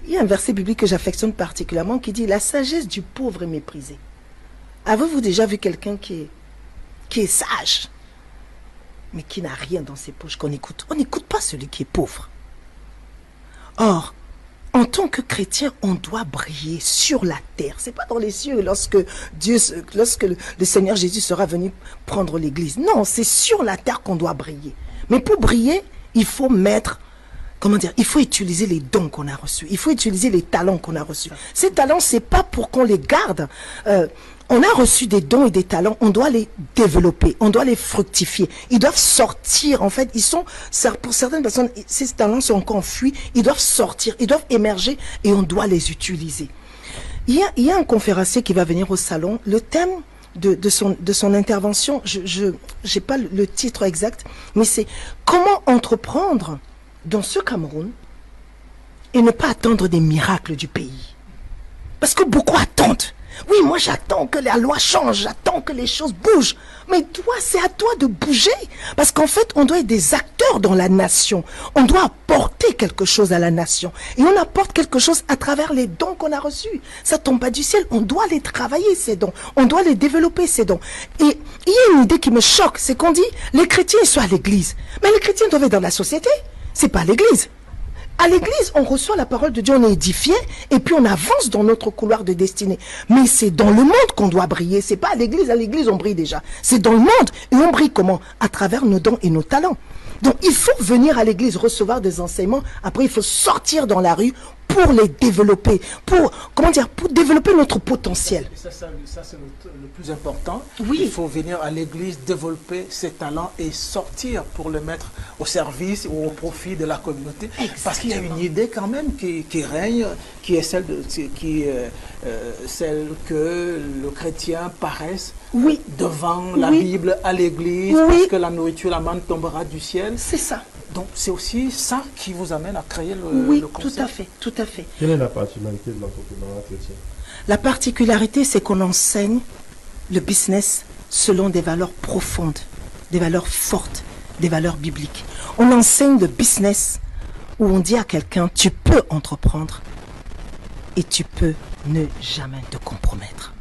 Il y a un verset biblique que j'affectionne particulièrement qui dit « La sagesse du pauvre est méprisée ». Avez-vous déjà vu quelqu'un qui est sage, mais qui n'a rien dans ses poches qu'on écoute? On n'écoute pas celui qui est pauvre. Or, en tant que chrétien, on doit briller sur la terre. C'est pas dans les cieux lorsque le Seigneur Jésus sera venu prendre l'église. Non, c'est sur la terre qu'on doit briller. Mais pour briller, il faut il faut utiliser les dons qu'on a reçus. Il faut utiliser les talents qu'on a reçus. Ces talents, c'est pas pour qu'on les garde. On a reçu des dons et des talents, on doit les développer, on doit les fructifier. Ils doivent sortir, en fait, pour certaines personnes, ces talents sont encore enfouis, ils doivent sortir, ils doivent émerger et on doit les utiliser. Il y a un conférencier qui va venir au salon, le thème de son intervention, je n'ai pas le titre exact, mais c'est comment entreprendre dans ce Cameroun et ne pas attendre des miracles du pays. Parce que beaucoup attendent. Oui, moi j'attends que la loi change, j'attends que les choses bougent. Mais toi, c'est à toi de bouger. Parce qu'en fait, on doit être des acteurs dans la nation. On doit apporter quelque chose à la nation. Et on apporte quelque chose à travers les dons qu'on a reçus. Ça tombe pas du ciel. On doit les travailler, ces dons. On doit les développer, ces dons. Et il y a une idée qui me choque, c'est qu'on dit, les chrétiens ils sont à l'église. Mais les chrétiens doivent être dans la société. C'est pas à l'église. À l'église, on reçoit la parole de Dieu, on est édifié, et puis on avance dans notre couloir de destinée. Mais c'est dans le monde qu'on doit briller. C'est pas à l'église on brille déjà. C'est dans le monde. Et on brille comment? À travers nos dons et nos talents. Donc il faut venir à l'église, recevoir des enseignements. Après, il faut sortir dans la rue pour les développer, pour développer notre potentiel. Ça c'est le plus important. Oui. Il faut venir à l'église, développer ses talents et sortir pour le mettre au service ou au profit de la communauté. Exactement. Parce qu'il y a une idée quand même qui règne, qui est celle que le chrétien paraisse devant la Bible à l'église, parce que la nourriture, la manne tombera du ciel. C'est ça. Donc c'est aussi ça qui vous amène à créer le concept. Tout à fait, tout à fait. Quelle est la particularité de l'entrepreneuriat chrétien? La particularité, c'est qu'on enseigne le business selon des valeurs profondes, des valeurs fortes, des valeurs bibliques. On enseigne le business où on dit à quelqu'un, tu peux entreprendre et tu peux ne jamais te compromettre.